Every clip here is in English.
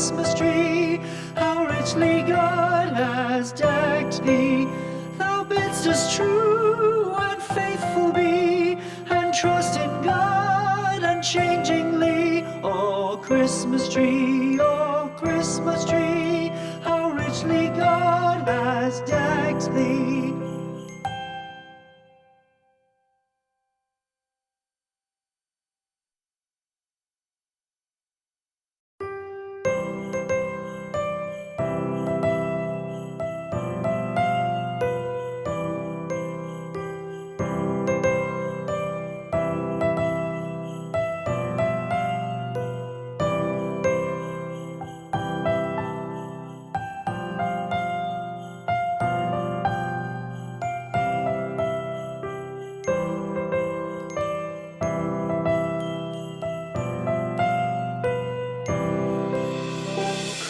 Christmas tree, how richly God has decked thee. Thou bidst us true and faithful be, and trust in God unchangingly. O Christmas tree, how richly God has decked thee.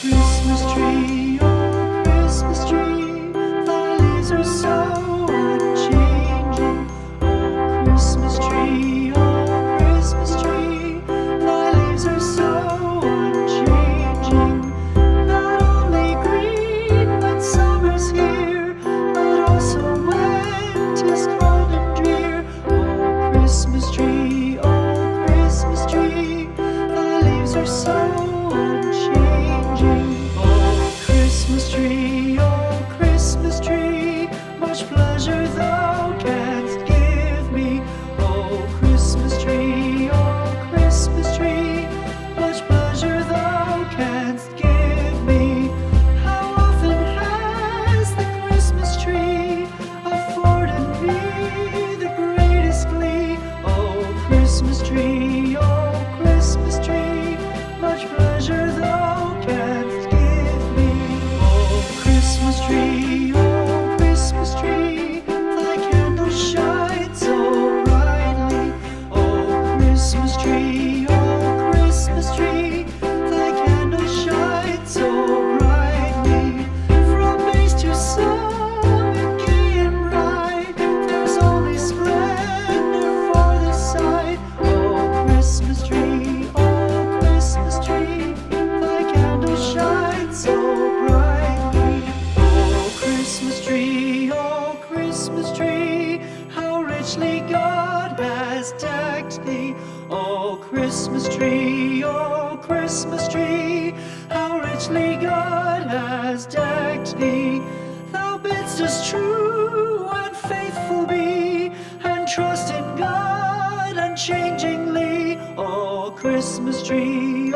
Christmas tree, oh Christmas tree, thy leaves are so unchanging. Oh Christmas tree, thy leaves are so unchanging. Not only green when summer's here, but also when 'tis cold and drear. Oh Christmas tree, thy leaves are so unchanging. Christmas tree, much pleasure thou canst give me. Oh Christmas tree, much pleasure thou canst give me. How often has the Christmas tree afforded me the greatest glee? Oh Christmas tree, much pleasure thou canst give me. Oh Christmas tree, thy candles shine so brightly. Oh Christmas tree, thy candles shine so brightly. From base to summit, gay and bright, there's only splendor for the sight. Oh Christmas tree, thy candles shine so brightly. Oh Christmas tree, how richly God has decked thee. Oh Christmas tree, how richly God has decked thee. Thou bidst us true and faithful be, and trust in God unchangingly. Oh Christmas tree,